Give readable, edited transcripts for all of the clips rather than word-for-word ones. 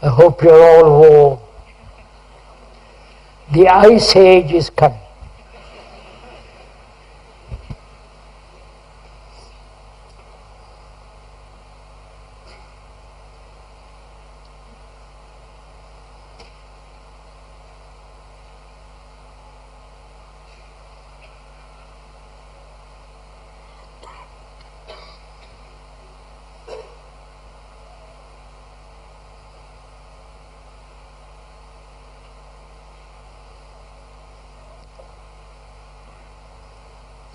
I hope you're all warm. The ice age is coming.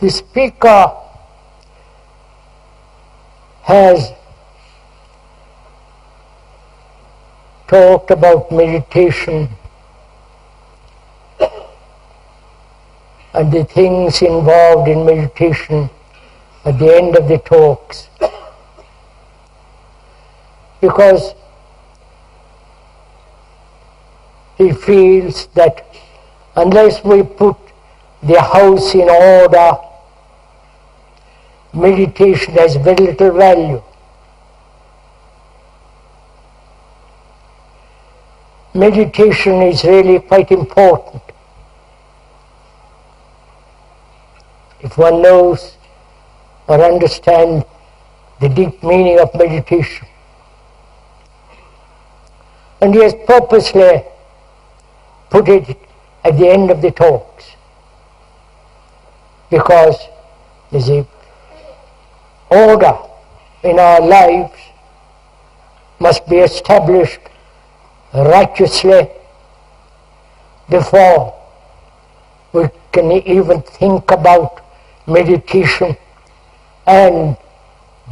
The speaker has talked about meditation and the things involved in meditation at the end of the talks, because he feels that unless we put the house in order, meditation has very little value. Meditation is really quite important. If one knows or understands the deep meaning of meditation. And he has purposely put it at the end of the talks, because there's a order in our lives must be established righteously before we can even think about meditation and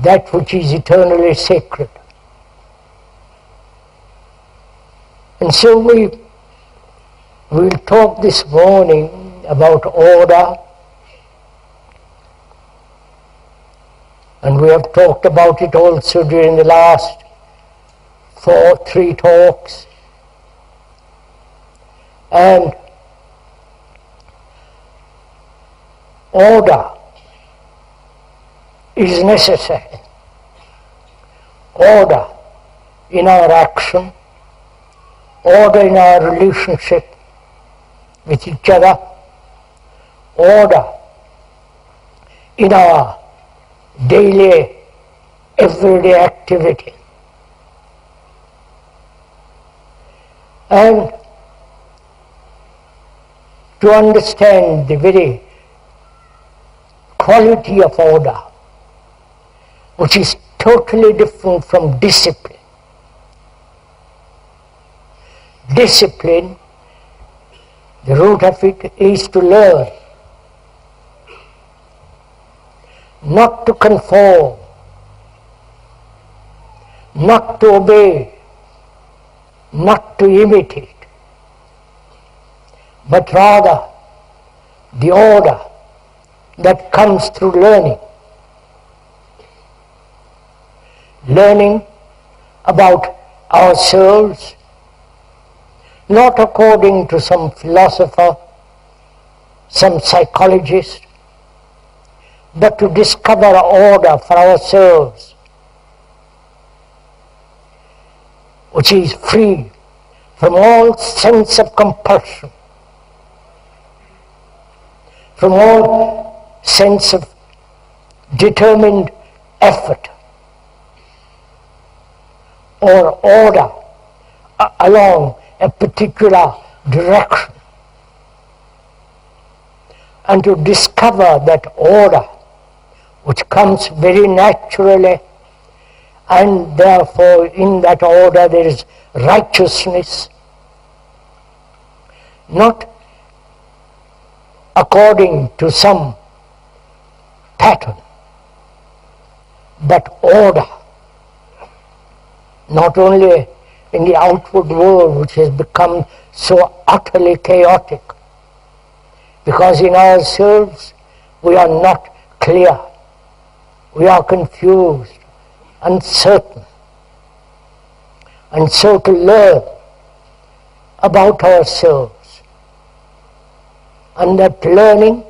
that which is eternally sacred. And so we'll talk this morning about order. And we have talked about it also during the last three talks. And order is necessary. Order in our action, order in our relationship with each other, order in our daily, everyday activity. And to understand the very quality of order, which is totally different from discipline. Discipline, the root of it is to learn, not to conform, not to obey, not to imitate, but rather the order that comes through learning. Learning about ourselves, not according to some philosopher, some psychologist, but to discover order for ourselves, which is free from all sense of compulsion, from all sense of determined effort or order along a particular direction, and to discover that order which comes very naturally, and therefore in that order there is righteousness, not according to some pattern, but order, not only in the outward world which has become so utterly chaotic, because in ourselves we are not clear, we are confused, uncertain. And so to learn about ourselves, and that learning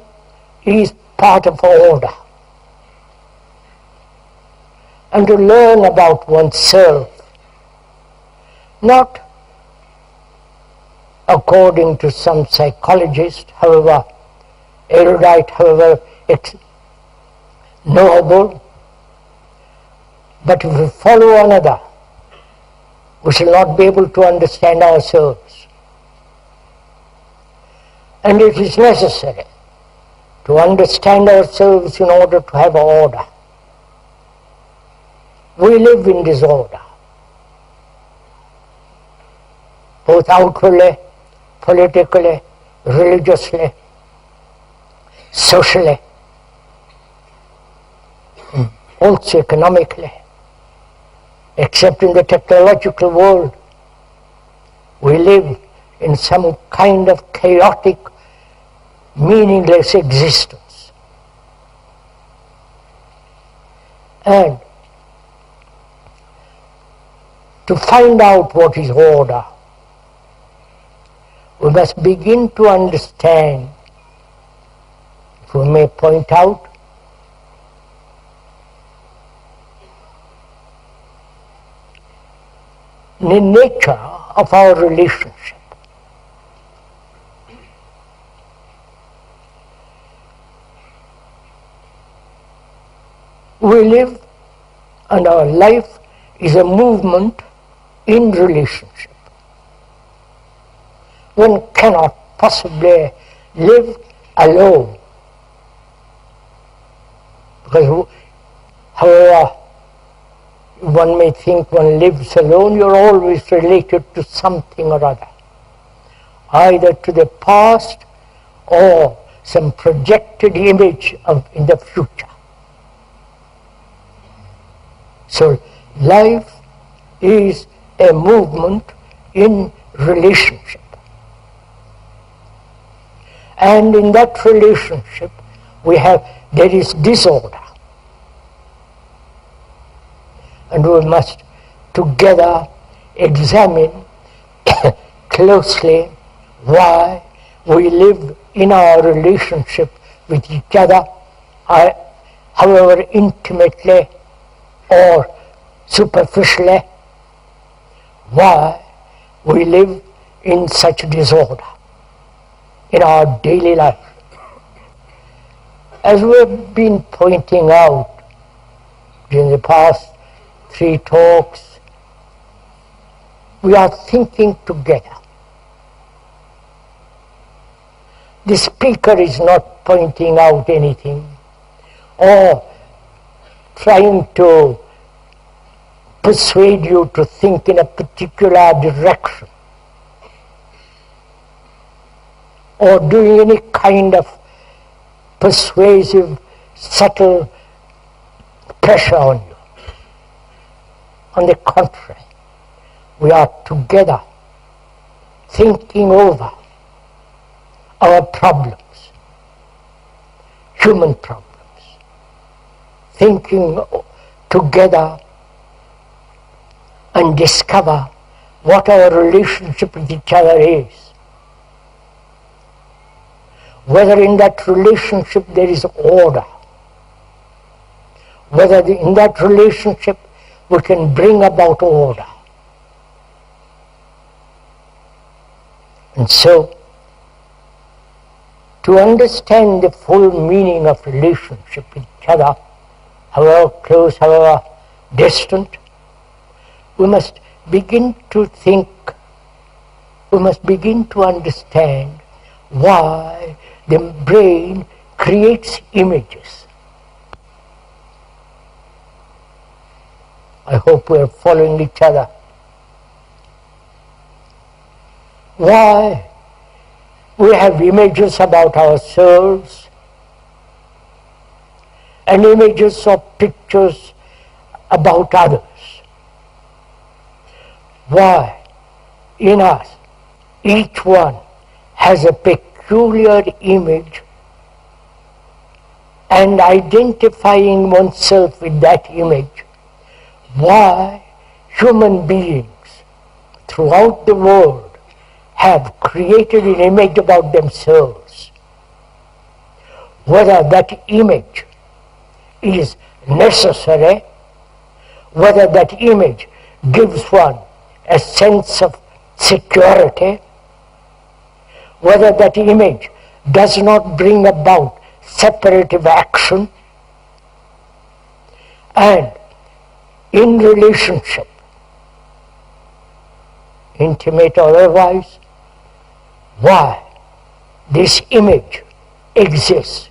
is part of order. And to learn about oneself not according to some psychologist, however erudite, however knowable, but if we follow another, we shall not be able to understand ourselves. And it is necessary to understand ourselves in order to have order. We live in disorder, both outwardly, politically, religiously, socially, also economically. Except in the technological world, we live in some kind of chaotic, meaningless existence. And to find out what is order, we must begin to understand, if we may point out, the nature of our relationship. We live, and our life is a movement in relationship. One cannot possibly live alone, because however one may think one lives alone, you're always related to something or other, either to the past or some projected image in the future. So life is a movement in relationship. And in that relationship there is disorder. And we must together examine closely why we live in our relationship with each other, however intimately or superficially, why we live in such disorder in our daily life. As we have been pointing out during the past 3 talks, we are thinking together. The speaker is not pointing out anything or trying to persuade you to think in a particular direction or doing any kind of persuasive, subtle pressure on you. On the contrary, we are together thinking over our problems, human problems, thinking together and discover what our relationship with each other is. Whether in that relationship there is order, whether in that relationship we can bring about order. And so, to understand the full meaning of relationship with each other, however close, however distant, we must begin to think, we must begin to understand why the brain creates images. I hope we are following each other. Why we have images about ourselves and images or pictures about others. Why in us each one has a peculiar image, and identifying oneself with that image. Why human beings throughout the world have created an image about themselves. Whether that image is necessary, whether that image gives one a sense of security, whether that image does not bring about separative action, and in relationship, intimate or otherwise, why this image exists.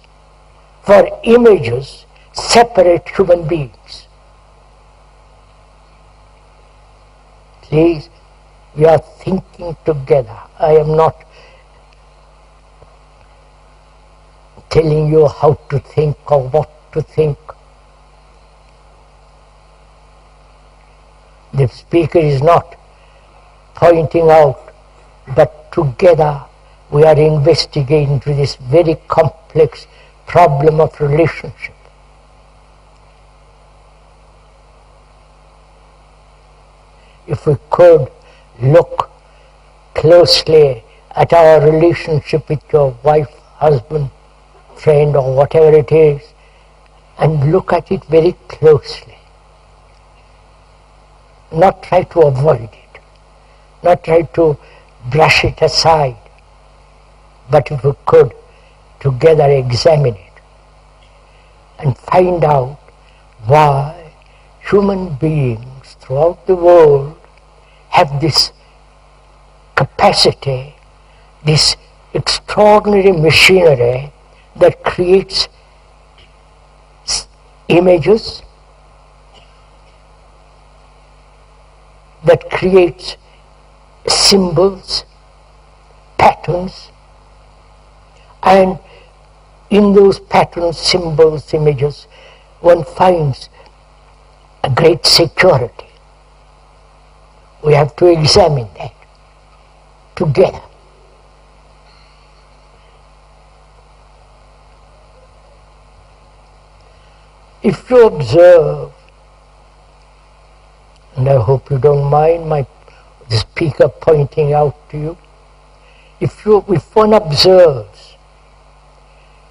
For images separate human beings. Please, we are thinking together. I am not telling you how to think or what to think. The speaker is not pointing out, but together we are investigating to this very complex problem of relationship. If we could look closely at our relationship with your wife, husband, friend, or whatever it is, and look at it very closely. Not try to avoid it, not try to brush it aside, but if we could together examine it and find out why human beings throughout the world have this capacity, this extraordinary machinery that creates images, that creates symbols, patterns, and in those patterns, symbols, images, one finds a great security. We have to examine that together. If you observe, and I hope you don't mind the speaker pointing out to you, if one observes,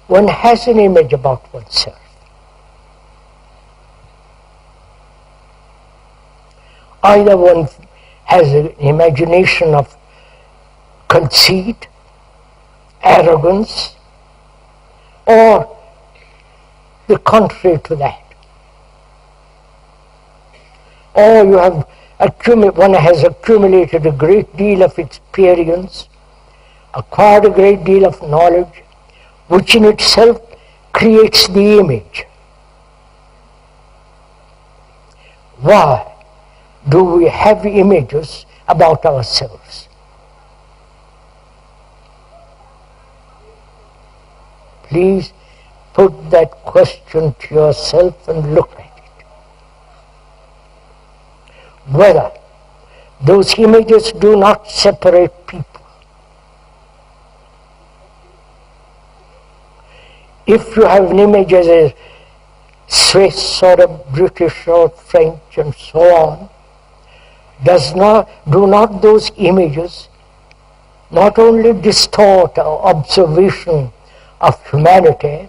one has an image about oneself. Either one has an imagination of conceit, arrogance, or the contrary to that. Or one has accumulated a great deal of experience, acquired a great deal of knowledge, which in itself creates the image. Why do we have images about ourselves? Please put that question to yourself and look at it. Whether those images do not separate people. If you have an image as a Swiss or a British or French and so on, do not those images not only distort our observation of humanity,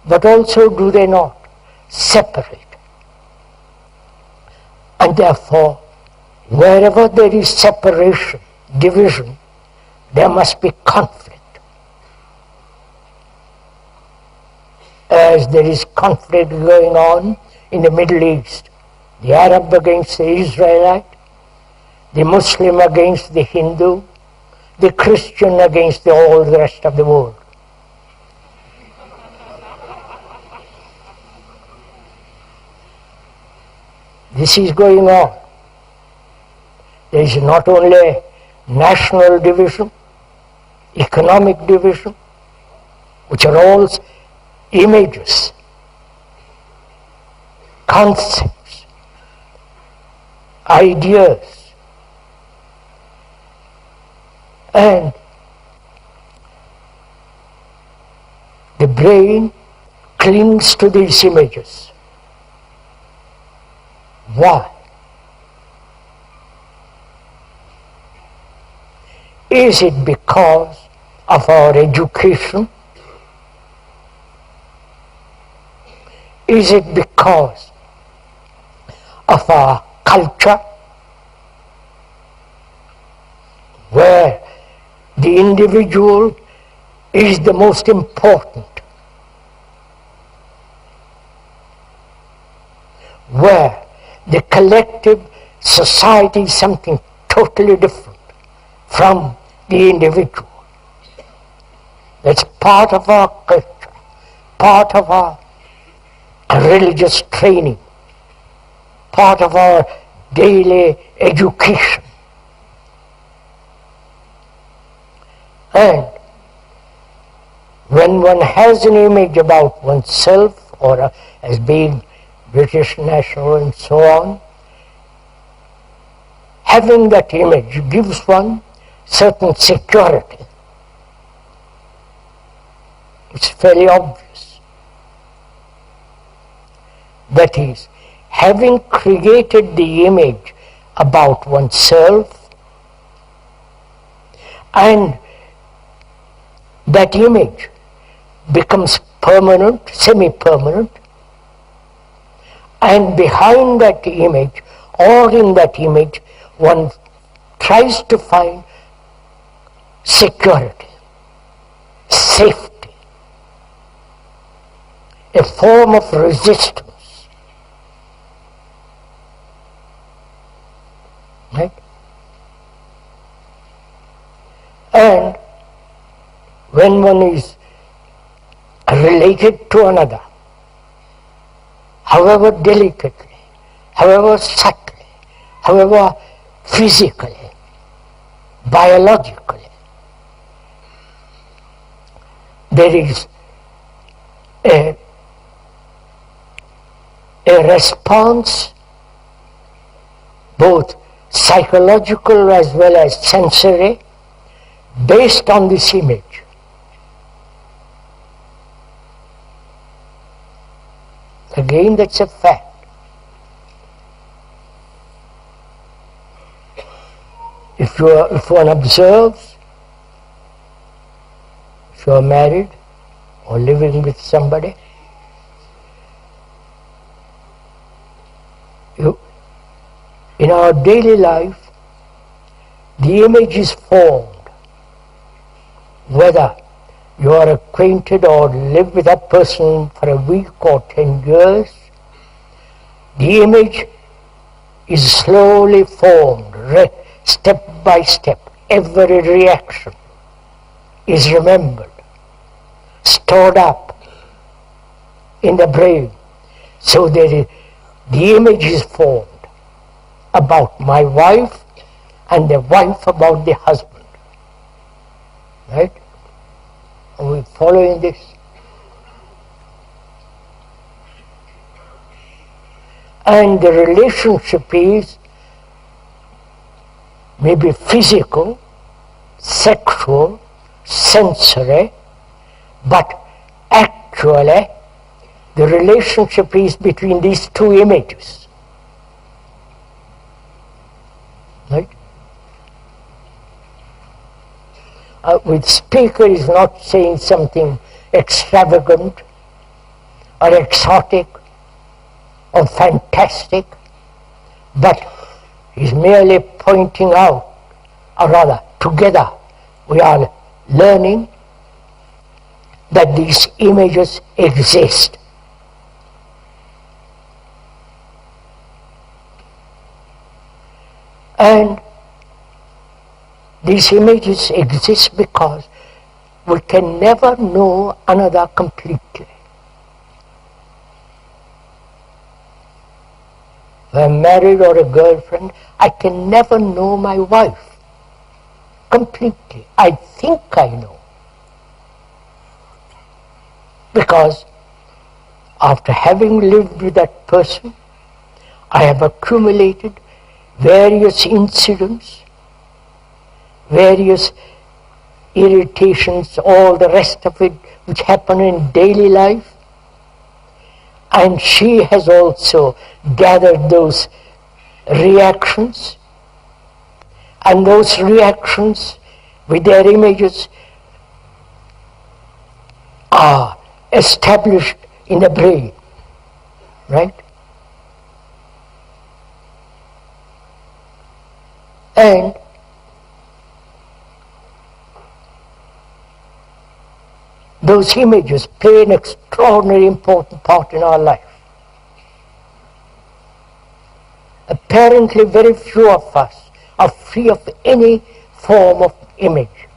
but also do they not separate? And therefore, wherever there is separation, division, there must be conflict. As there is conflict going on in the Middle East, the Arab against the Israelite, the Muslim against the Hindu, the Christian against all the rest of the world. This is going on. There is not only national division, economic division, which are all images, concepts, ideas, and the brain clings to these images. Why? Is it because of our education? Is it because of our culture? where the individual is the most important, where the collective society is something totally different from the individual. That's part of our culture, part of our religious training, part of our daily education. And when one has an image about oneself or as being British national and so on, having that image gives one certain security. It's fairly obvious. That is, having created the image about oneself, and that image becomes permanent, semi-permanent, and behind that image or in that image one tries to find security, safety, a form of resistance. Right? And when one is related to another, however delicately, however subtly, however physically, biologically, there is a response, both psychological as well as sensory, based on this image. Again, that's a fact. If one observes, if you are married or living with somebody, in our daily life, the image is formed, whether you are acquainted or live with that person for a week or 10 years, the image is slowly formed, step by step. Every reaction is remembered, stored up in the brain. So the image is formed about my wife and the wife about the husband. Right? Are we following this? And the relationship is maybe physical, sexual, sensory, but actually the relationship is between these two images. Right? With speaker is not saying something extravagant or exotic or fantastic, but is merely pointing out, or rather together we are learning that these images exist. And these images exist because we can never know another completely. If I'm married or a girlfriend, I can never know my wife completely. I think I know. Because after having lived with that person, I have accumulated various incidents, various irritations, all the rest of it which happen in daily life. And she has also gathered those reactions, and those reactions with their images are established in the brain, right? And those images play an extraordinary important part in our life. Apparently very few of us are free of any form of image.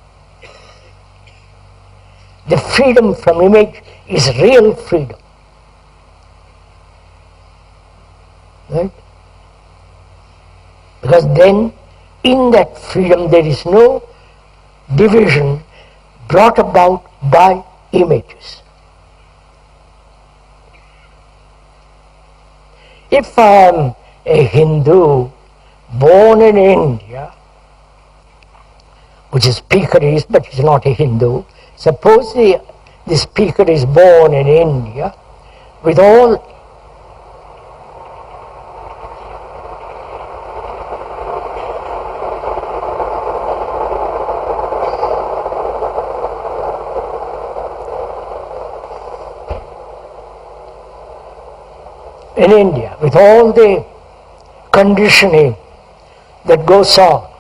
The freedom from image is real freedom. Right? Because then, in that freedom, there is no division brought about by images. If I am a Hindu born in India, which the speaker is, but is not a Hindu, suppose the speaker is born in India with all in India, with all the conditioning that goes on,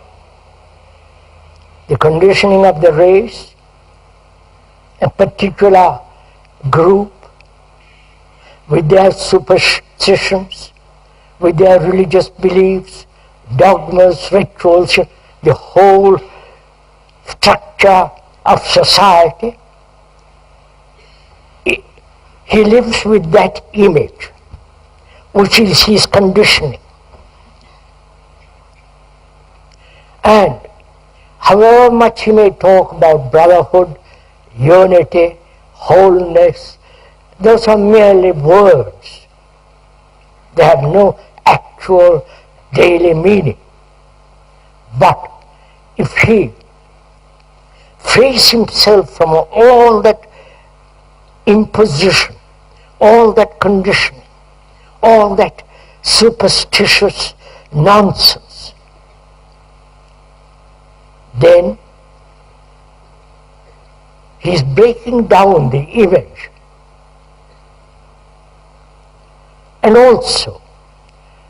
the conditioning of the race, a particular group, with their superstitions, with their religious beliefs, dogmas, rituals, the whole structure of society, he lives with that image, which is his conditioning. And however much he may talk about brotherhood, unity, wholeness, those are merely words. They have no actual daily meaning. But if he frees himself from all that imposition, all that conditioning, all that superstitious nonsense, then he is breaking down the image. And also,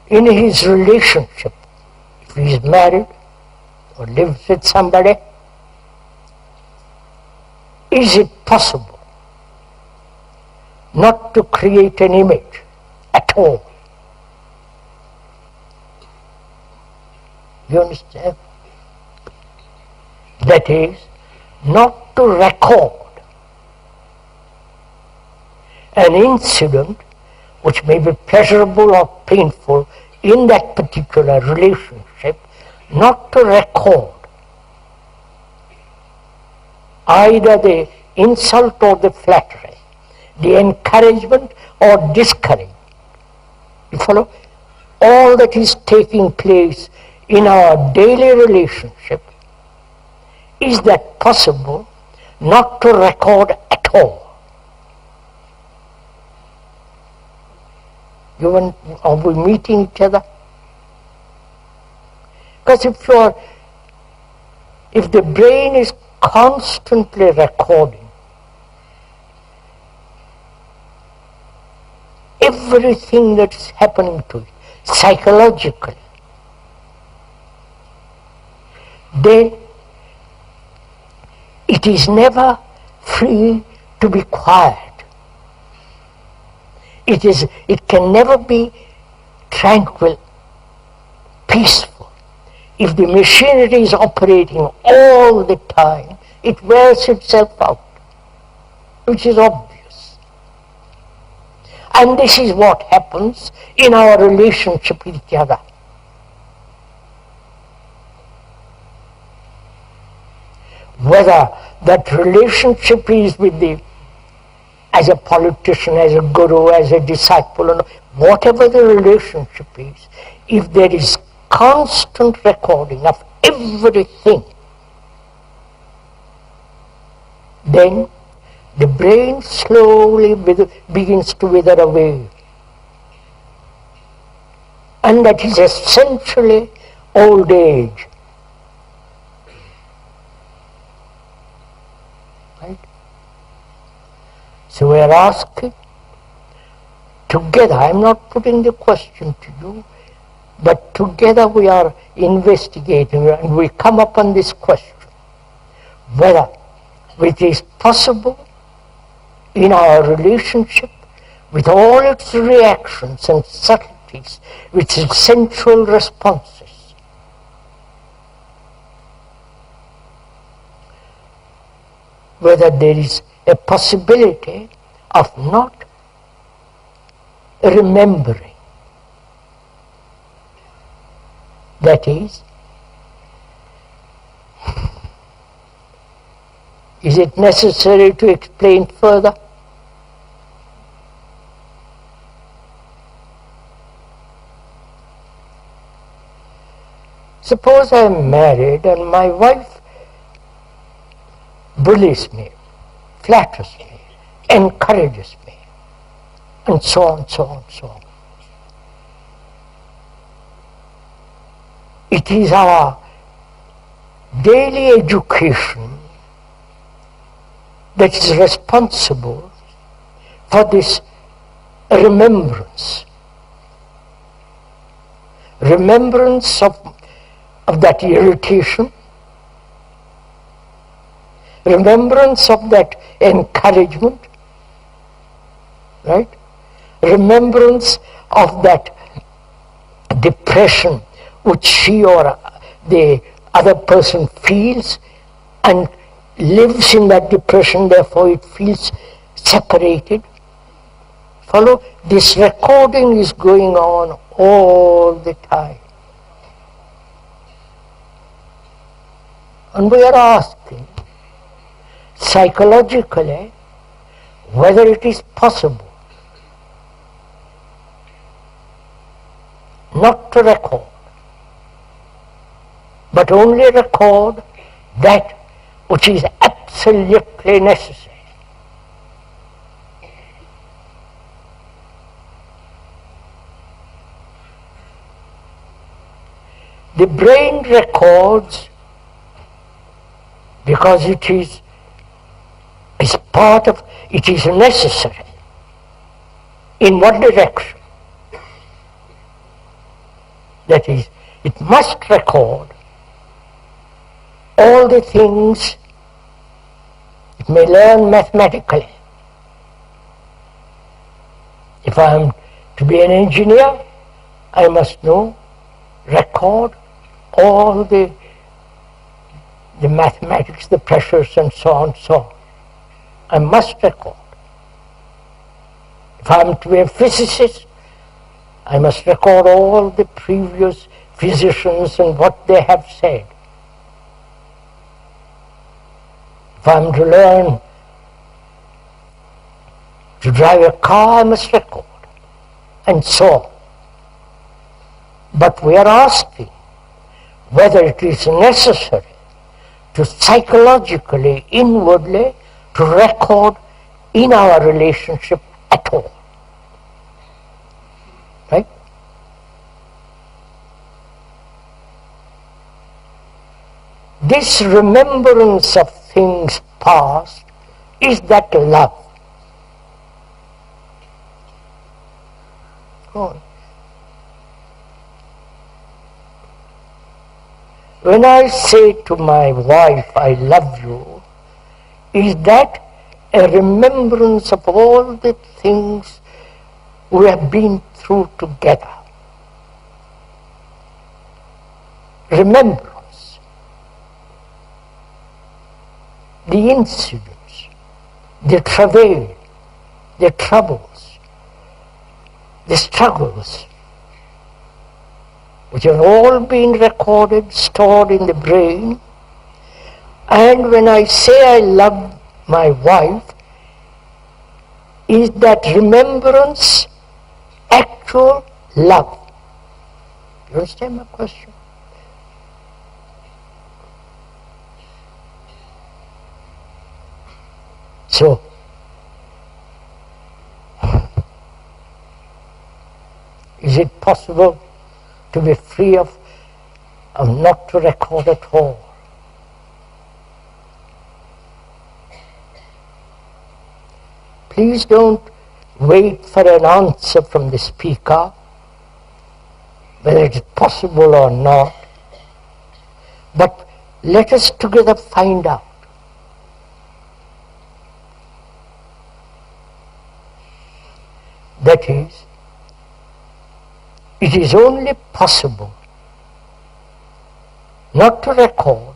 in his relationship, if he is married or lives with somebody, is it possible not to create an image at all? You understand? That is, not to record an incident which may be pleasurable or painful in that particular relationship, not to record either the insult or the flattery, the encouragement or discouragement. You follow? All that is taking place in our daily relationship, is that possible not to record at all? Are we meeting each other? Because if the brain is constantly recording everything that's happening to it psychologically, then it is never free to be quiet. It can never be tranquil, peaceful. If the machinery is operating all the time, it wears itself out, which is obvious. And this is what happens in our relationship with each other. Whether that relationship is with as a politician, as a guru, as a disciple, or whatever the relationship is, if there is constant recording of everything, then the brain slowly begins to wither away. And that is essentially old age. Right? So we are asking together, I am not putting the question to you, but together we are investigating and we come upon this question, whether it is possible in our relationship with all its reactions and subtleties, with its sensual responses. Whether there is a possibility of not remembering. That is it necessary to explain further? Suppose I am married and my wife bullies me, flatters me, encourages me, and so on, so on, so on. It is our daily education that is responsible for this remembrance. Remembrance of that irritation, remembrance of that encouragement, right? Remembrance of that depression which she or the other person feels and lives in that depression, therefore it feels separated. Follow? This recording is going on all the time. And we are asking psychologically whether it is possible not to record, but only record that which is absolutely necessary. The brain records because it is part of, it is necessary. In what direction? That is, it must record all the things it may learn mathematically. If I am to be an engineer, I must record all the mathematics, the pressures and so on, so on. I must record. If I am to be a physicist, I must record all the previous physicians and what they have said. If I am to learn to drive a car, I must record, and so on. But we are asking whether it is necessary to psychologically, inwardly, to record in our relationship at all. Right? This remembrance of things past is that love. Go on. When I say to my wife, I love you, is that a remembrance of all the things we have been through together? Remembrance. The incidents, the travail, the troubles, the struggles, which have all been recorded, stored in the brain. And when I say I love my wife, is that remembrance actual love? You understand my question? So, is it possible to be free of not to record at all? Please don't wait for an answer from the speaker, whether it is possible or not, but let us together find out. That is, it is only possible not to record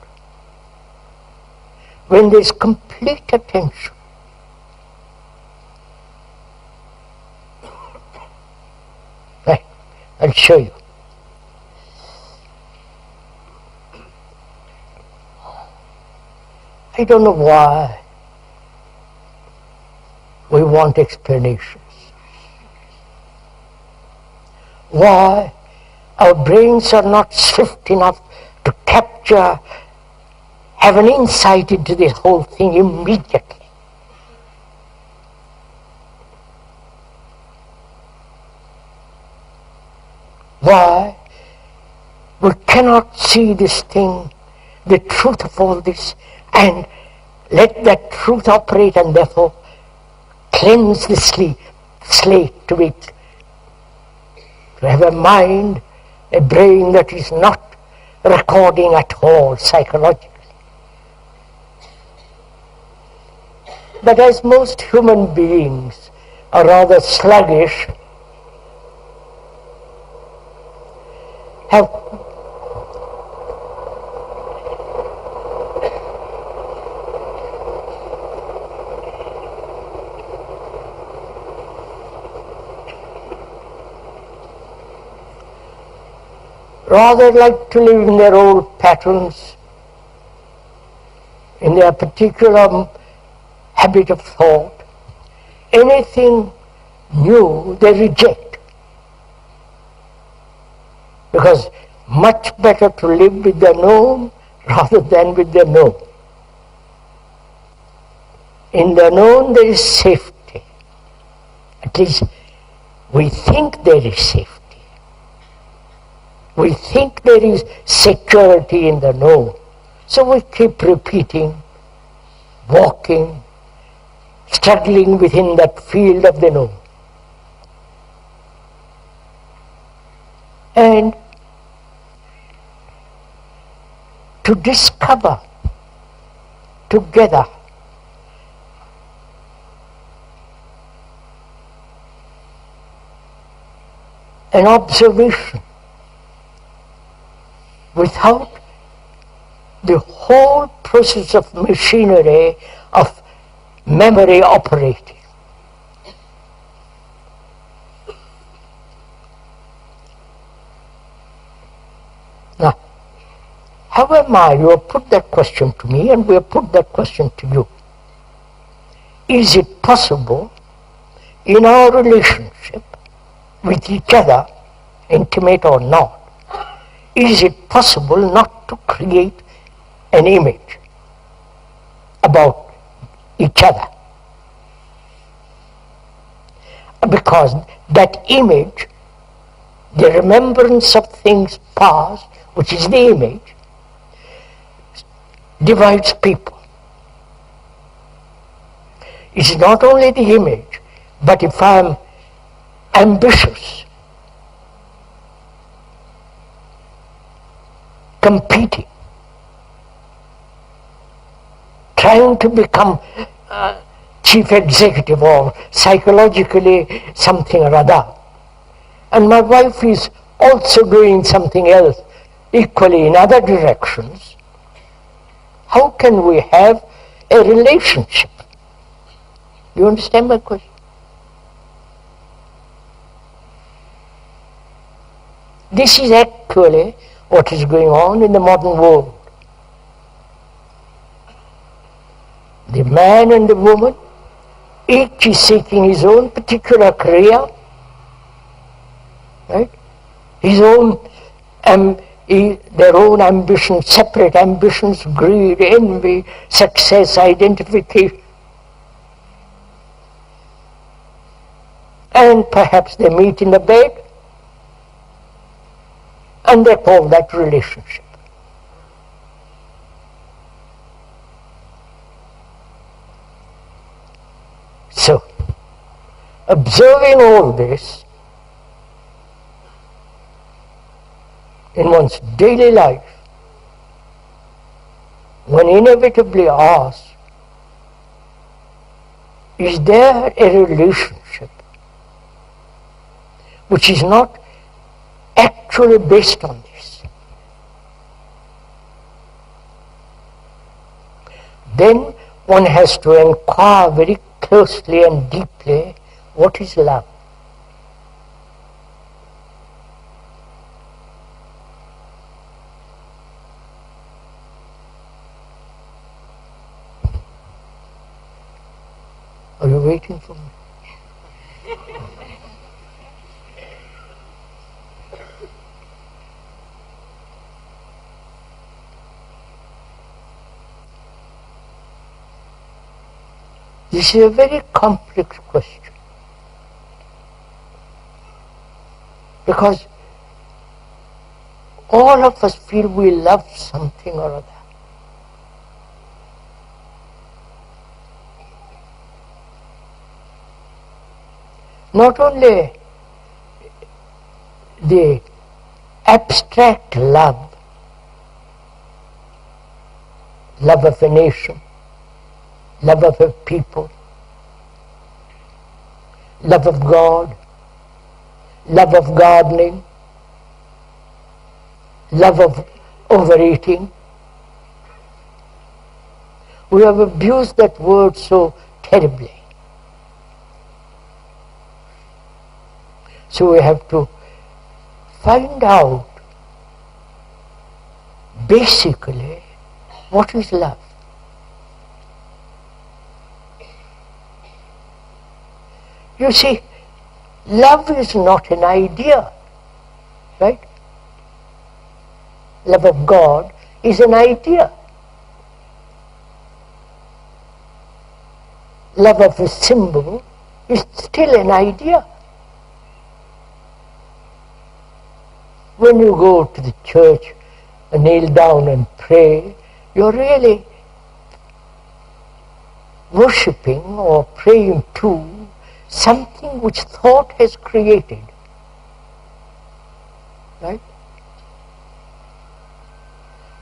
when there is complete attention. Right, I'll show you. I don't know why we want explanations. Why our brains are not swift enough to capture, have an insight into this whole thing immediately. Why we cannot see this thing, the truth of all this, and let that truth operate and therefore cleanse the slate to it. To have a mind, a brain that is not recording at all psychologically. But as most human beings are rather sluggish, have rather like to live in their old patterns, in their particular habit of thought. Anything new they reject, because much better to live with the known rather than with the known. In the known there is safety. At least we think there is safety. We think there is security in the known. So we keep repeating, walking, struggling within that field of the known. And to discover together an observation without the whole process of machinery of memory operating. Now, how am I? You have put that question to me and we have put that question to you. Is it possible in our relationship with each other, intimate or not, is it possible not to create an image about each other? Because that image, the remembrance of things past, which is the image, divides people. It's not only the image, but if I am ambitious, competing, trying to become chief executive or psychologically something or other, and my wife is also doing something else equally in other directions, how can we have a relationship? You understand my question? This is actually what is going on in the modern world. The man and the woman, each is seeking his own particular career, right? His own, their own ambitions, separate ambitions, greed, envy, success, identification. And perhaps they meet in the bed, and they call that relationship. So, observing all this in one's daily life, one inevitably asks, is there a relationship which is not actually based on this, then one has to inquire very closely and deeply, what is love? Are you waiting for me? This is a very complex question, because all of us feel we love something or other. Not only the abstract love, love of a nation, love of a people, love of God, love of gardening, love of overeating. We have abused that word so terribly. So we have to find out basically what is love. You see, love is not an idea, right? Love of God is an idea. Love of a symbol is still an idea. When you go to the church and kneel down and pray, you're really worshipping or praying to something which thought has created. Right?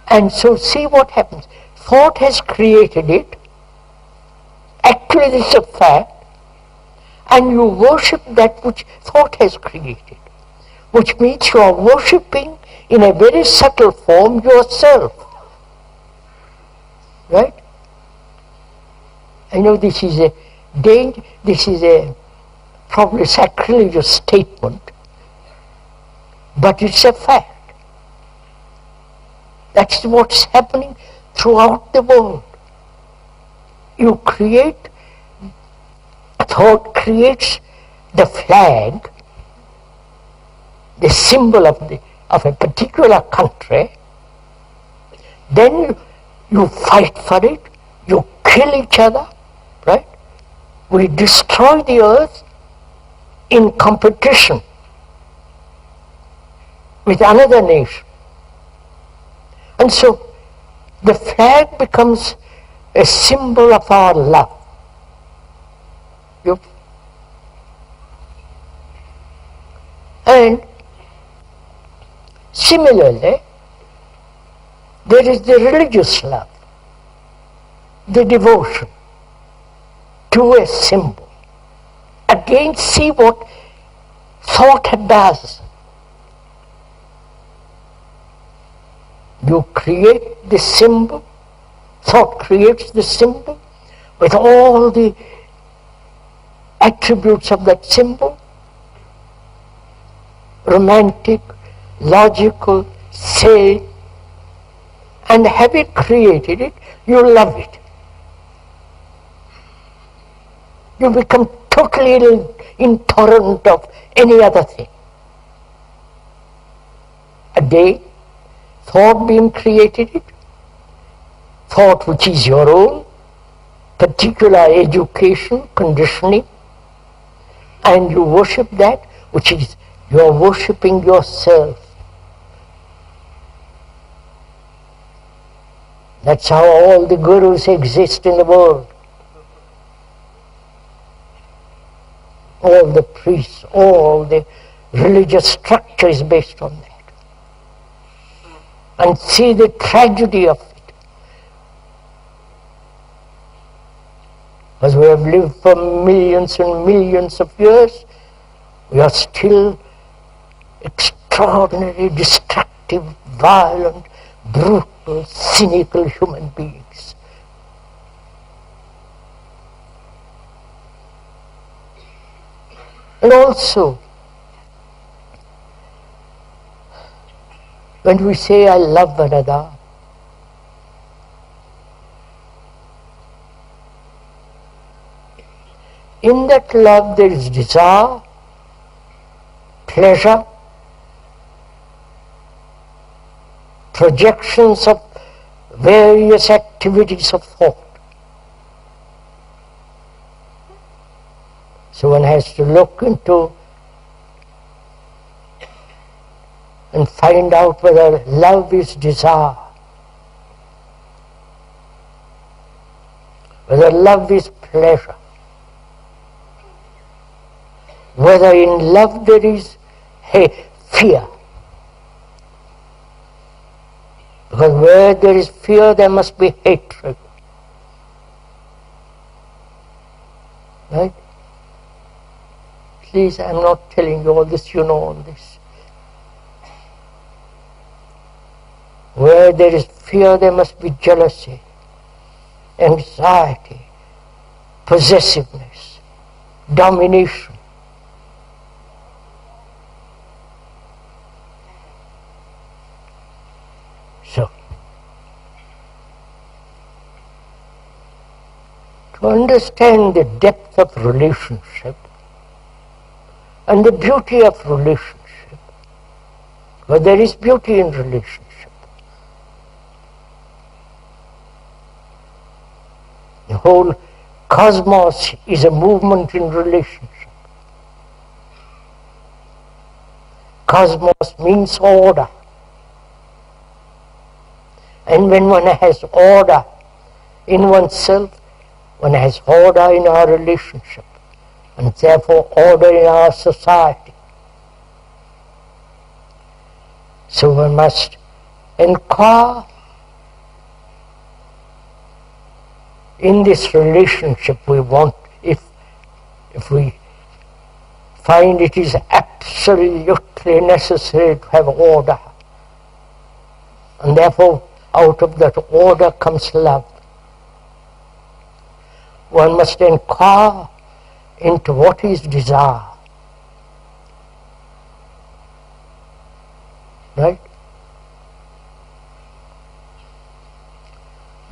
And so see what happens. Thought has created it. Actually this is a fact. And you worship that which thought has created. Which means you are worshipping in a very subtle form yourself. Right? I know this is a probably sacrilegious statement, but it's a fact. That's what's happening throughout the world. You create, thought creates the flag, the symbol of a particular country, then you fight for it, you kill each other, right? We destroy the earth in competition with another nation. And so the flag becomes a symbol of our love. And similarly, there is the religious love, the devotion to a symbol. Again, see what thought does. You create the symbol, thought creates the symbol with all the attributes of that symbol, romantic, logical, sane, and having created it, you love it. You become totally intolerant of any other thing. Again, thought being created it, thought which is your own, particular education, conditioning, and you worship that which is, you are worshipping yourself. That's how all the gurus exist in the world. All the priests, all the religious structure is based on that. And see the tragedy of it. As we have lived for millions and millions of years, we are still extraordinary, destructive, violent, brutal, cynical human beings. And also, when we say I love another, in that love there is desire, pleasure, projections of various activities of thought. So one has to look into and find out whether love is desire, whether love is pleasure, whether in love there is fear. Because where there is fear, there must be hatred. Right? Please, I am not telling you all this, you know all this. Where there is fear, there must be jealousy, anxiety, possessiveness, domination. So, to understand the depth of relationship and the beauty of relationship, but there is beauty in relationship. The whole cosmos is a movement in relationship. Cosmos means order. And when one has order in oneself, one has order in our relationship, and therefore order in our society. So one must inquire in this relationship we want, if we find it is absolutely necessary to have order, and therefore out of that order comes love. One must inquire into what is desire. Right?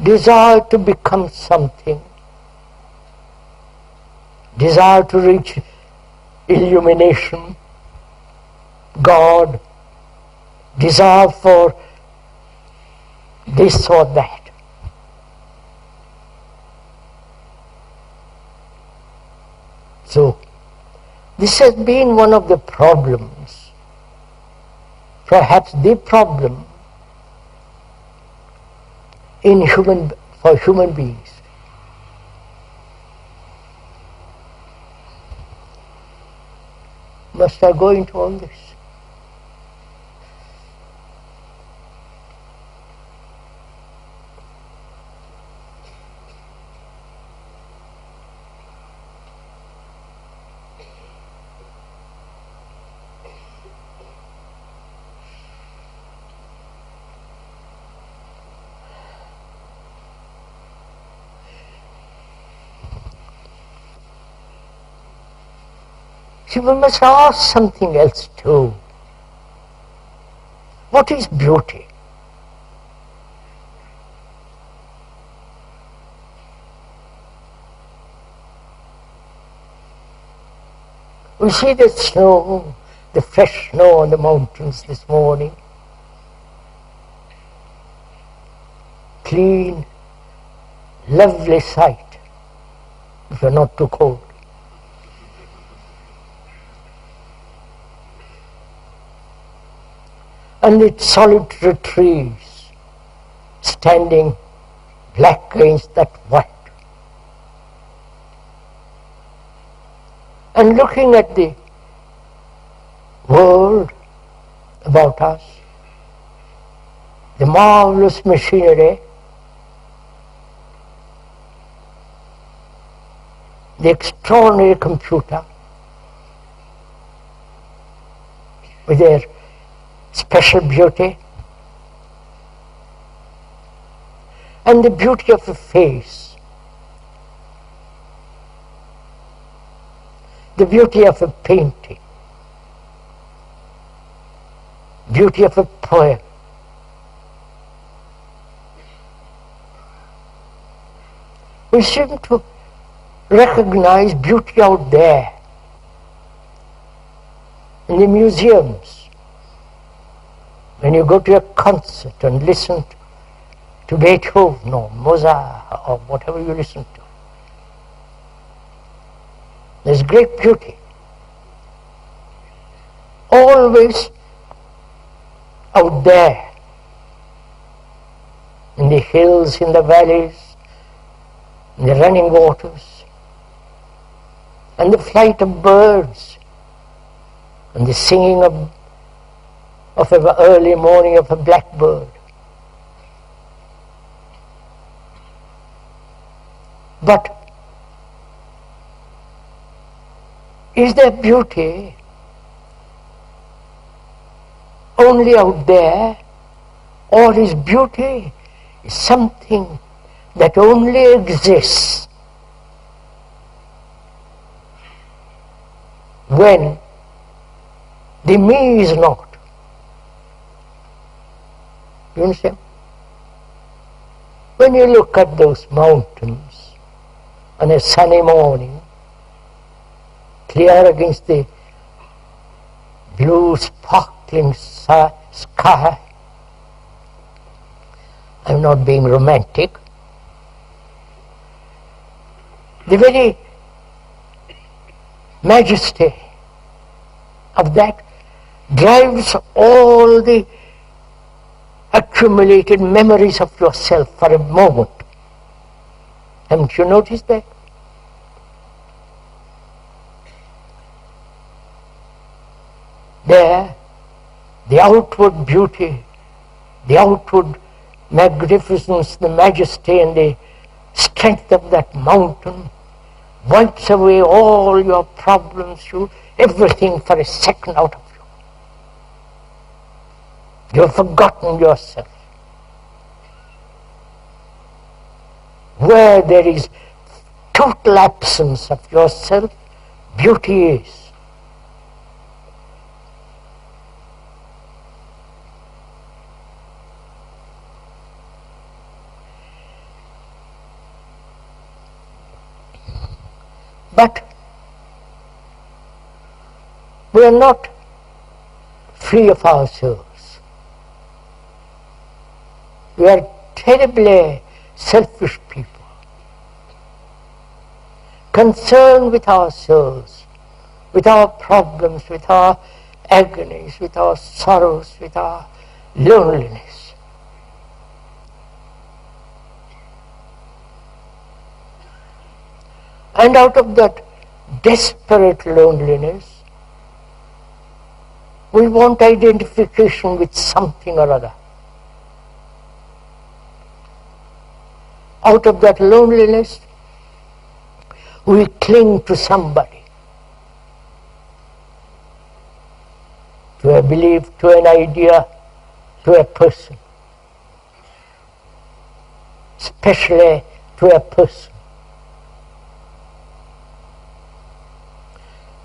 Desire to become something. Desire to reach illumination, God. Desire for this or that. So, this has been one of the problems, perhaps the problem for human beings. Must I go into all this? See, we must ask something else too. What is beauty? We see the snow, the fresh snow on the mountains this morning. Clean, lovely sight, if you're not too cold. And its solitary trees standing black against that white. And looking at the world about us, the marvelous machinery, the extraordinary computer, with their special beauty, and the beauty of a face, the beauty of a painting, beauty of a poem. We seem to recognize beauty out there in the museums. When you go to a concert and listen to Beethoven or Mozart or whatever you listen to, there's great beauty. Always out there, in the hills, in the valleys, in the running waters, and the flight of birds, and the singing of an early morning of a blackbird. But is there beauty only out there, or is beauty something that only exists when the me is not? You understand? When you look at those mountains on a sunny morning, clear against the blue sparkling sky, I'm not being romantic, the very majesty of that drives all the accumulated memories of yourself for a moment. Haven't you noticed that? There, the outward beauty, the outward magnificence, the majesty and the strength of that mountain wipes away all your problems, everything for a second out of you. You have forgotten yourself. Where there is total absence of yourself, beauty is. But we are not free of ourselves. We are terribly selfish people, concerned with ourselves, with our problems, with our agonies, with our sorrows, with our loneliness. And out of that desperate loneliness, we want identification with something or other. Out of that loneliness, we cling to somebody, to a belief, to an idea, to a person, especially to a person.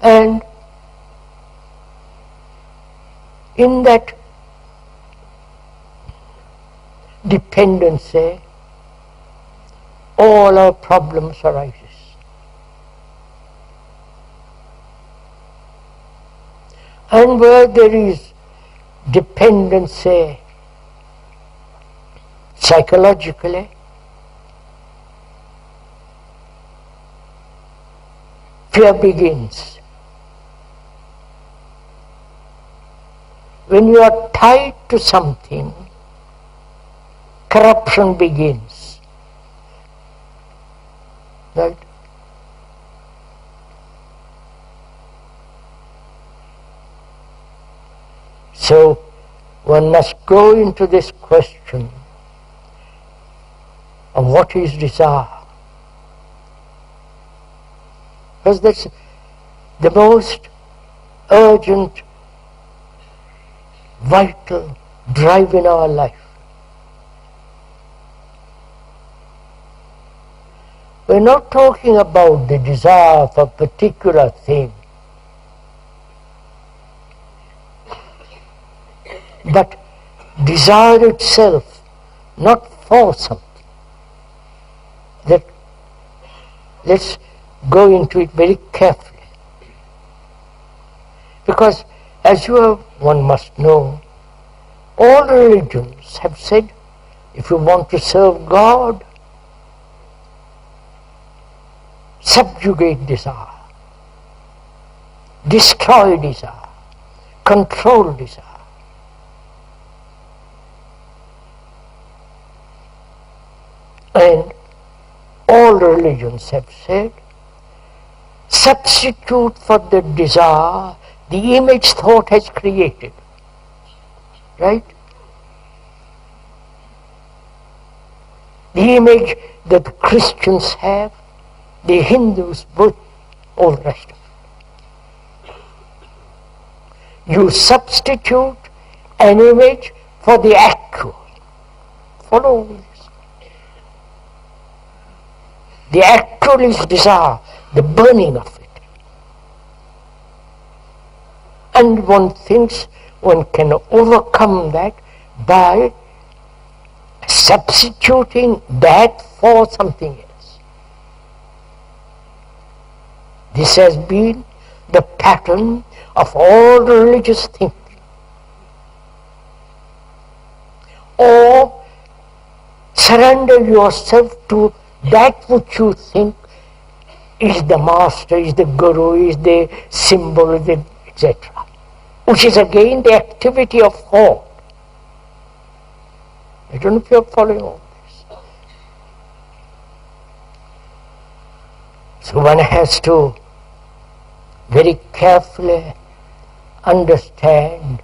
And in that dependency, all our problems arises. And where there is dependency psychologically, fear begins. When you are tied to something, corruption begins. Right? So one must go into this question of what is desire. Because that's the most urgent vital drive in our life. We're not talking about the desire for a particular thing, but desire itself, not for something. Let's go into it very carefully. Because as one must know, all religions have said, if you want to serve God, subjugate desire, destroy desire, control desire. And all religions have said, substitute for the desire the image thought has created. Right? The image that the Christians have, the Hindus, both, all the rest of it. You substitute an image for the actual. Follow this. The actual is desire, the burning of it. And one thinks one can overcome that by substituting that for something else. This has been the pattern of all religious thinking. Or surrender yourself to that which you think is the master, is the guru, is the symbol, etc. Which is again the activity of thought. I don't know if you are following all this. So one has to very carefully understand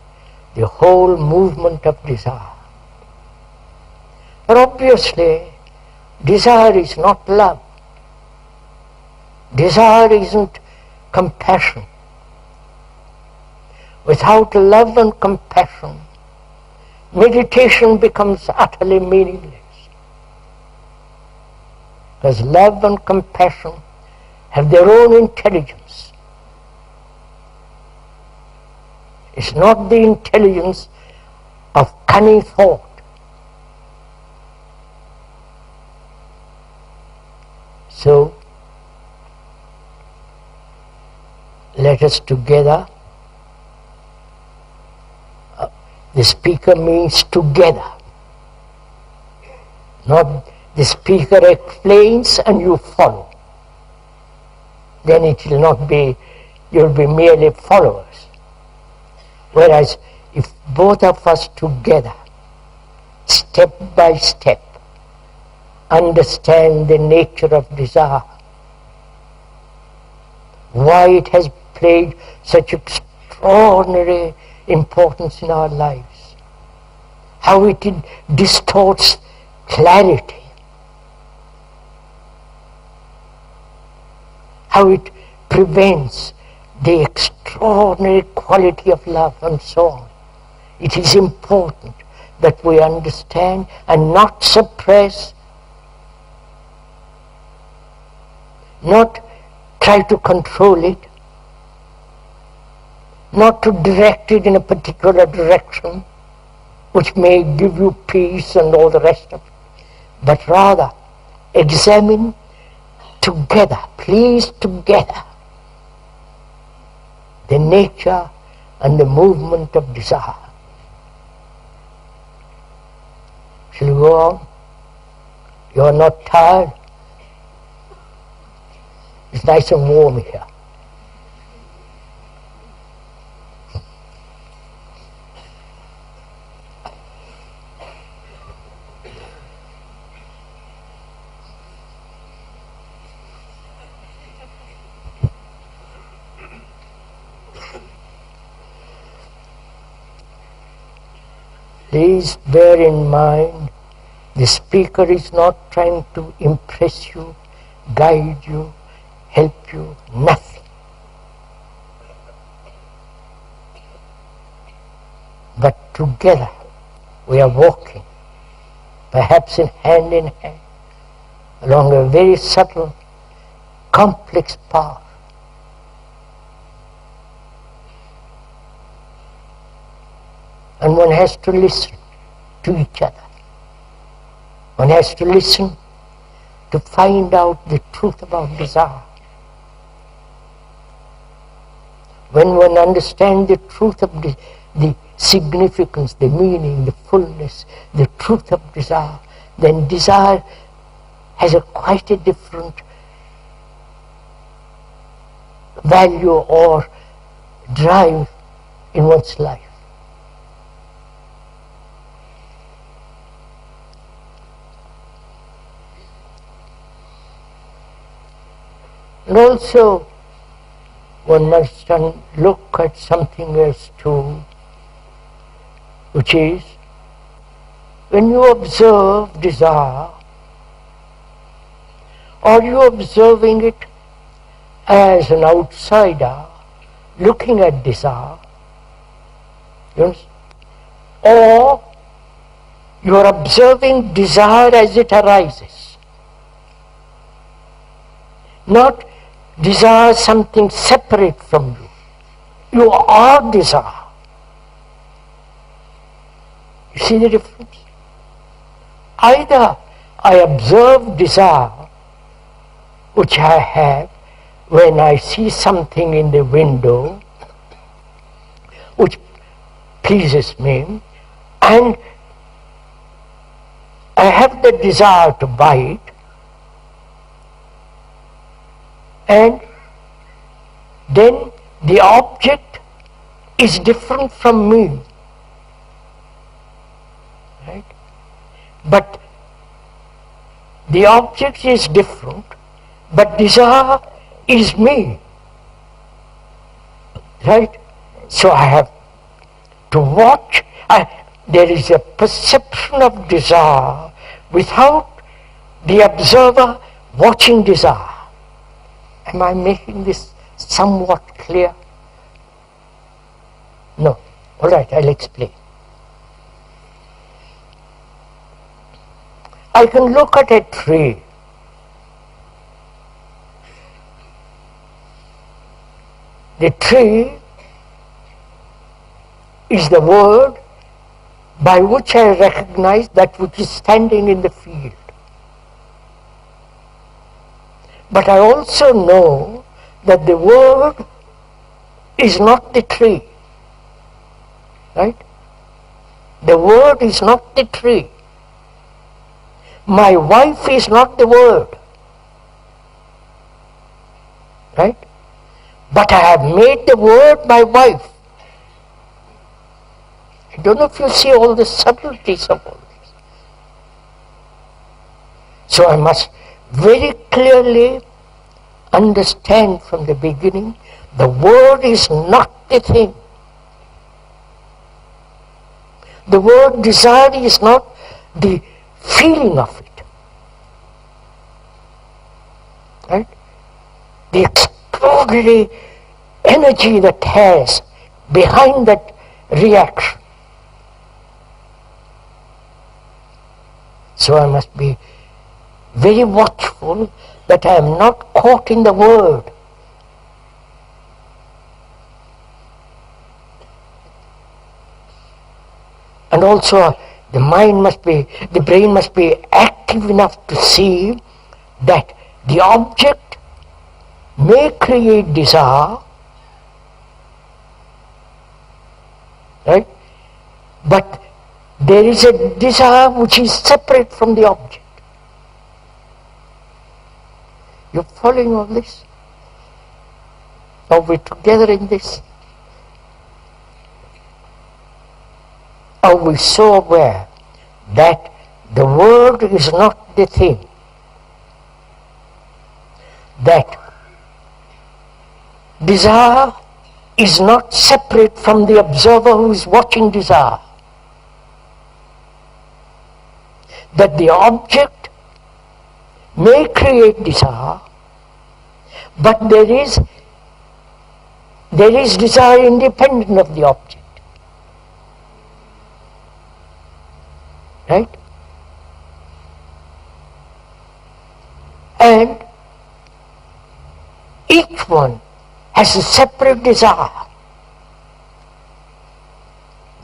the whole movement of desire. But obviously, desire is not love. Desire isn't compassion. Without love and compassion, meditation becomes utterly meaningless. Because love and compassion have their own intelligence. It's not the intelligence of cunning thought. So, let us together. The speaker means together. Not the speaker explains and you follow. Then it will not be, you'll be merely followers. Whereas if both of us together, step by step, understand the nature of desire, why it has played such extraordinary importance in our lives, how it distorts clarity, how it prevents the extraordinary quality of love and so on. It is important that we understand and not suppress, not try to control it, not to direct it in a particular direction which may give you peace and all the rest of it, but rather examine together, please together, the nature and the movement of desire. Shall we go on? You are not tired? It's nice and warm here. Please bear in mind, the speaker is not trying to impress you, guide you, help you, nothing. But together we are walking, perhaps in hand, along a very subtle, complex path. And one has to listen to each other. One has to listen to find out the truth about desire. When one understands the truth of the significance, the meaning, the fullness, the truth of desire, then desire has quite a different value or drive in one's life. And also, one must look at something else too, which is, when you observe desire, are you observing it as an outsider looking at desire? Yes? Or you are observing desire as it arises. Not desire something separate from you. You are desire. You see the difference? Either I observe desire, which I have when I see something in the window which pleases me, and I have the desire to buy it, and then the object is different from me, right? But the object is different, but desire is me, right? So I have to watch. There is a perception of desire without the observer watching desire. Am I making this somewhat clear? No. All right, I'll explain. I can look at a tree. The tree is the word by which I recognize that which is standing in the field. But I also know that the word is not the tree. Right? The word is not the tree. My wife is not the word. Right? But I have made the word my wife. I don't know if you see all the subtleties of all this. So I must very clearly understand from the beginning, the word is not the thing. The word desire is not the feeling of it. Right? The extraordinary energy that has behind that reaction. So I must be very watchful that I am not caught in the word. And also the brain must be active enough to see that the object may create desire, right? But there is a desire which is separate from the object. You're following all this? Are we together in this? Are we so aware that the word is not the thing? That desire is not separate from the observer who is watching desire. That the object may create desire, but there is desire independent of the object. Right? And each one has a separate desire.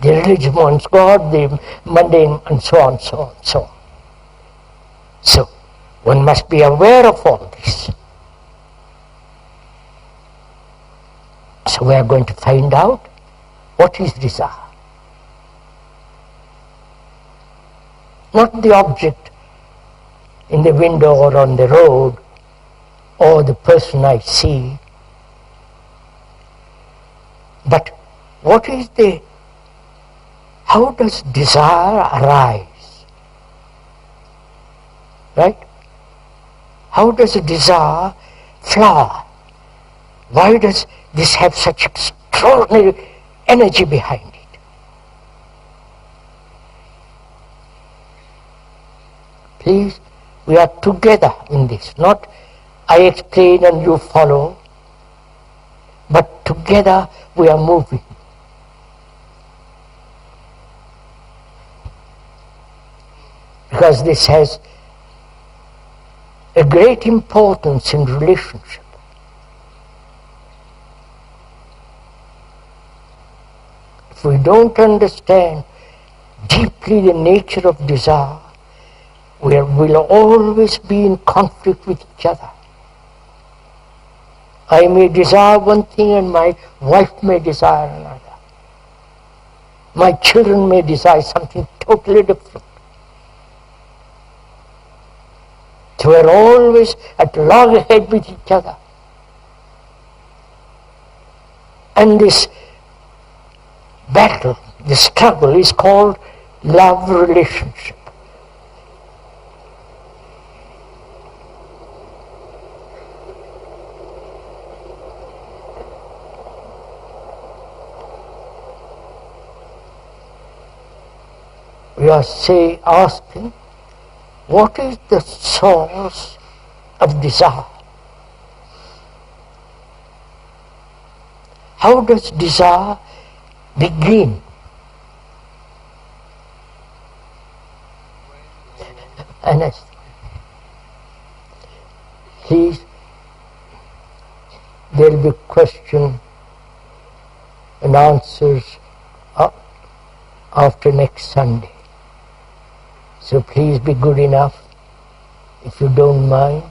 The religion wants God, the mundane, and so on, so on, so on. So, one must be aware of all this. So we are going to find out what is desire. Not the object in the window or on the road, or the person I see, but what is how does desire arise? Right? How does a desire flower? Why does this have such extraordinary energy behind it? Please, we are together in this, not I explain and you follow, but together we are moving. Because this has a great importance in relationship. If we don't understand deeply the nature of desire, we will always be in conflict with each other. I may desire one thing and my wife may desire another. My children may desire something totally different. So we're always at loggerhead with each other. And this battle, this struggle is called love relationship. We are asking, what is the source of desire? How does desire begin? And please, there will be question and answers after next Sunday. So please be good enough, if you don't mind,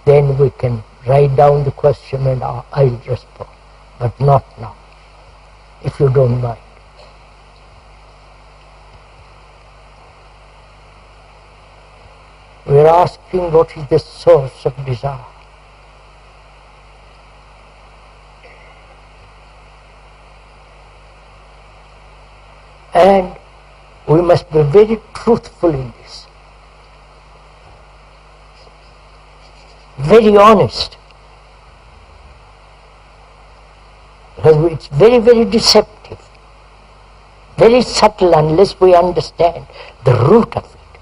then we can write down the question and I'll respond, but not now, if you don't mind. We are asking what is the source of desire. And we must be very truthful in this. Very honest. Because it's very, very deceptive. Very subtle unless we understand the root of it.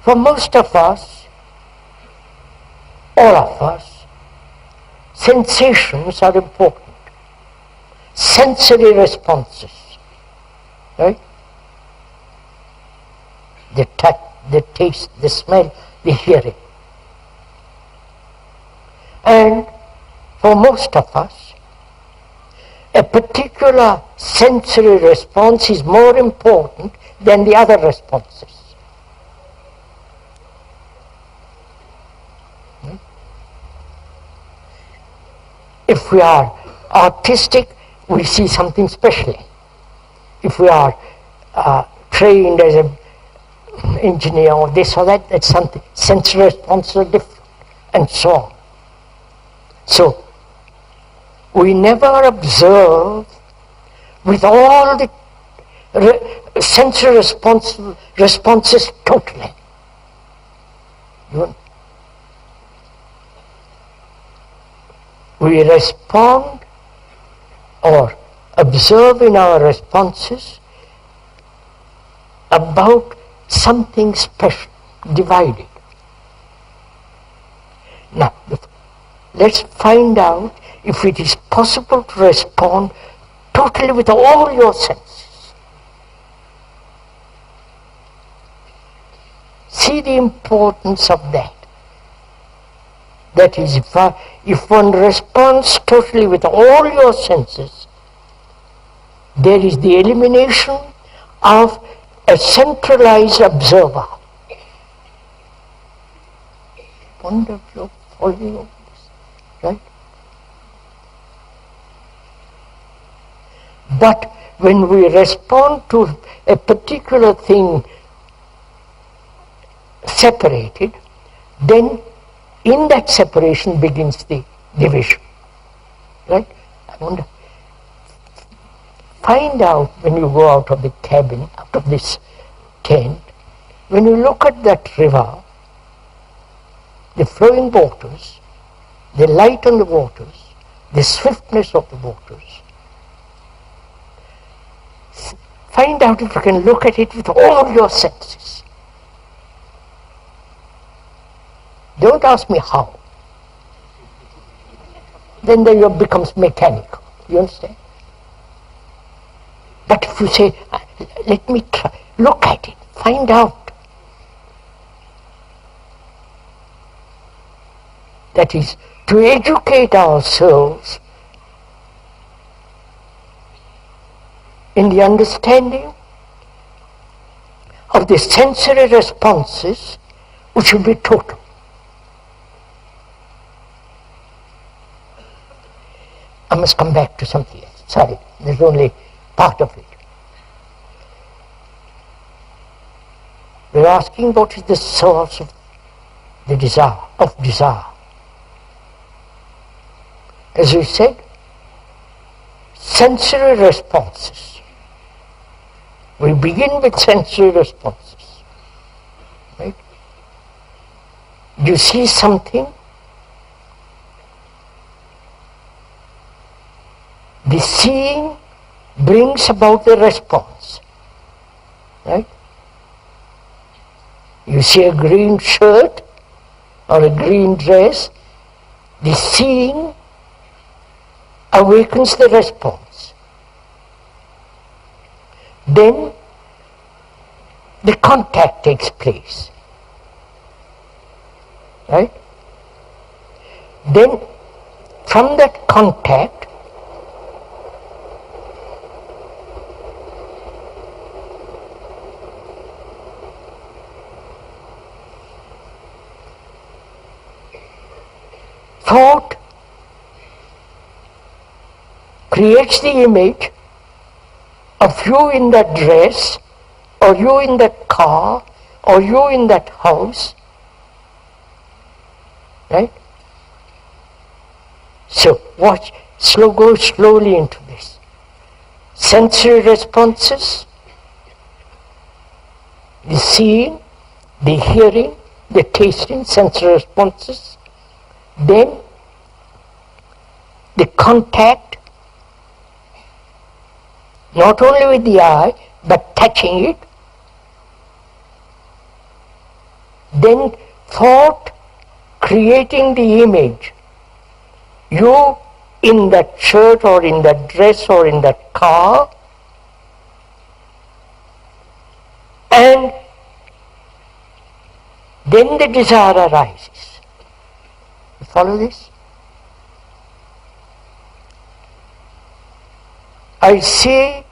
For most of us, all of us, sensations are important. Sensory responses, right? The touch, the taste, the smell, the hearing. And for most of us, a particular sensory response is more important than the other responses. If we are artistic, we see something special. If we are trained as an engineer or this or that, that's something. Sensory responses are different, and so on. So, we never observe with all the sensory responses totally. We respond or observe in our responses about something special, divided. Now, let's find out if it is possible to respond totally with all your senses. See the importance of that. That is, if one responds totally with all your senses, there is the elimination of a centralized observer. Wonderful following of this, right? But when we respond to a particular thing separated, then in that separation begins the division, right? I wonder, find out when you go out of the cabin, out of this tent, when you look at that river, the flowing waters, the light on the waters, the swiftness of the waters, find out if you can look at it with all your senses. Don't ask me how. Then it becomes mechanical. You understand? But if you say, let me try, look at it, find out. That is, to educate ourselves in the understanding of the sensory responses which will be total. I must come back to something else. Sorry, there's only part of it. We're asking what is the source of the desire, As we said, sensory responses. We begin with sensory responses. Right? You see something, the seeing brings about the response. Right? You see a green shirt or a green dress, the seeing awakens the response. Then the contact takes place. Right? Then from that contact, thought creates the image of you in that dress, or you in that car, or you in that house. Right? So watch, go slowly into this. Sensory responses, the seeing, the hearing, the tasting, sensory responses. Then the contact, not only with the eye, but touching it. Then thought creating the image. You in that shirt or in that dress or in that car. And then the desire arises. You follow this? I see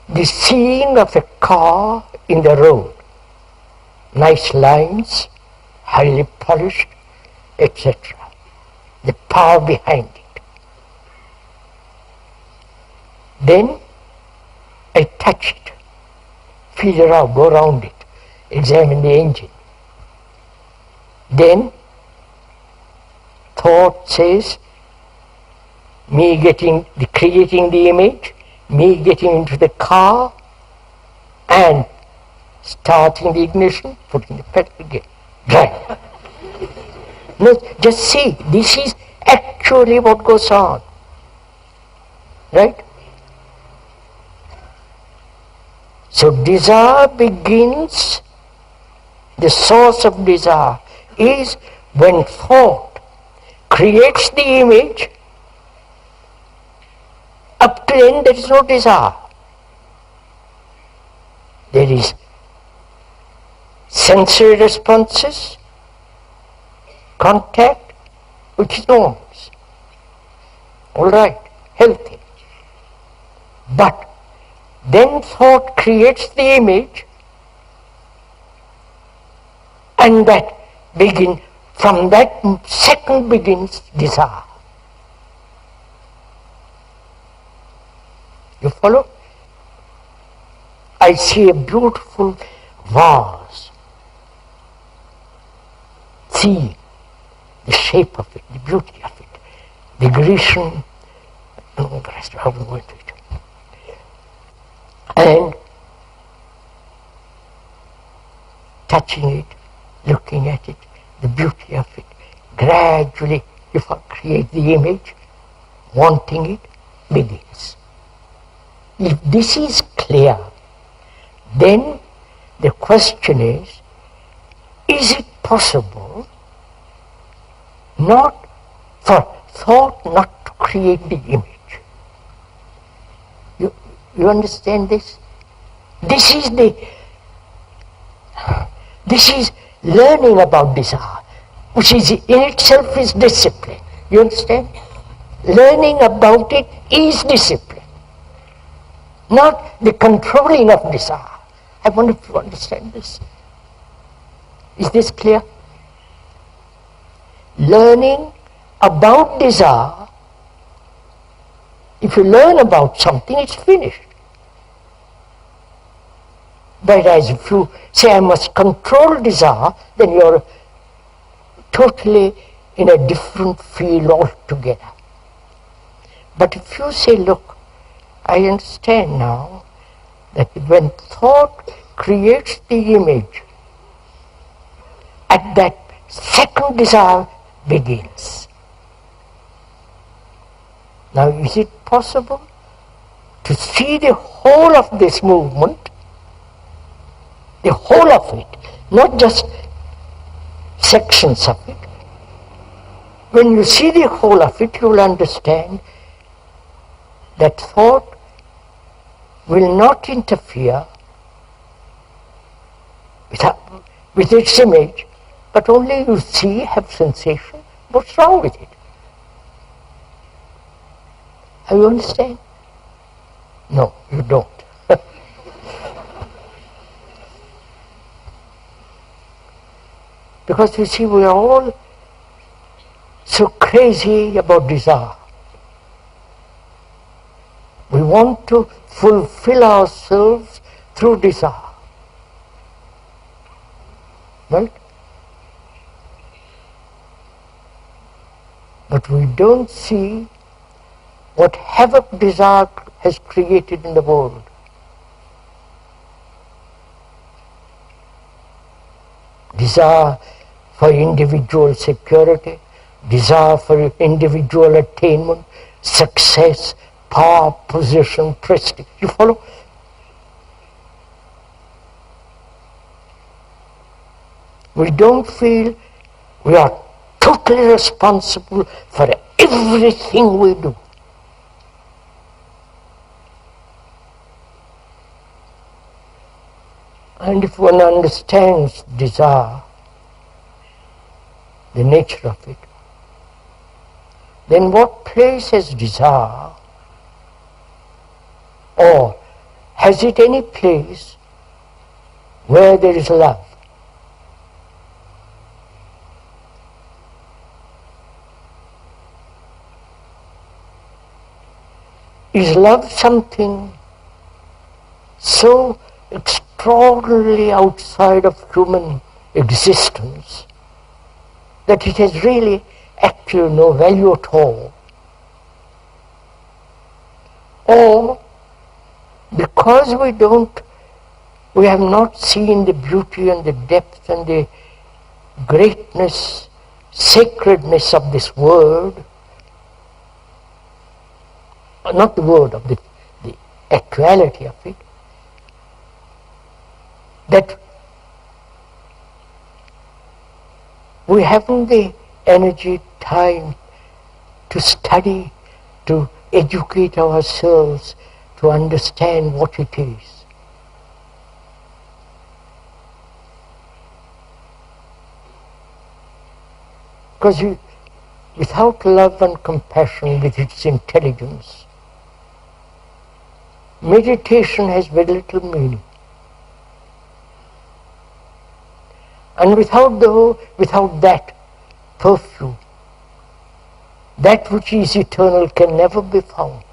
the seeing of a car in the road. Nice lines, highly polished, etc. The power behind it. Then I touch it, feel around, go around it, examine the engine. Then thought says, me creating the image, me getting into the car and starting the ignition, putting the pedal again, drive. No, just see, this is actually what goes on. Right? So desire begins, the source of desire is when thought creates the image, up to then there is no desire. There is sensory responses, contact, which is normal. All right, healthy. But then thought creates the image, and from that second begins desire. You follow? I see a beautiful vase. See the shape of it, the beauty of it, the Grecian, the rest how we go into it. And touching it, looking at it, the beauty of it, gradually, if I create the image, wanting it, begins. If this is clear, then the question is it possible not for thought not to create the image? You understand this? This is learning about desire, which is in itself is discipline. You understand? Learning about it is discipline, not the controlling of desire. I wonder if you understand this. Is this clear? Learning about desire, if you learn about something, it's finished. Whereas if you say, I must control desire, then you're totally in a different field altogether. But if you say, look, I understand now that when thought creates the image, at that second desire begins. Now, is it possible to see the whole of this movement, the whole of it, not just sections of it? When you see the whole of it, you will understand that thought will not interfere with its image, but only you see, have sensation. What's wrong with it? You understand? No, you don't. Because you see, we are all so crazy about desire. We want to fulfill ourselves through desire. Right? But we don't see what havoc desire has created in the world. Desire for individual security, desire for individual attainment, success, power, position, prestige. You follow? We don't feel we are totally responsible for everything we do. And if one understands desire, the nature of it, then what place has desire, or has it any place where there is love? Is love something so extraordinarily outside of human existence that it has really actually no value at all? Or because we have not seen the beauty and the depth and the greatness, sacredness of this word, not the word, of the actuality of it, that we haven't the energy, time, to study, to educate ourselves, to understand what it is. Because without love and compassion with its intelligence, meditation has very little meaning. And without that perfume, that which is eternal can never be found.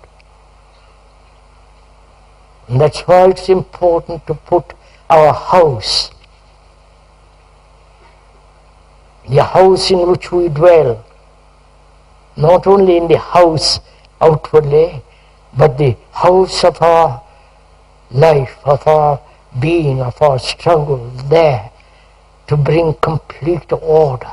And that's why it's important to put our house, the house in which we dwell, not only in the house outwardly, but the house of our life, of our being, of our struggle there, to bring complete order.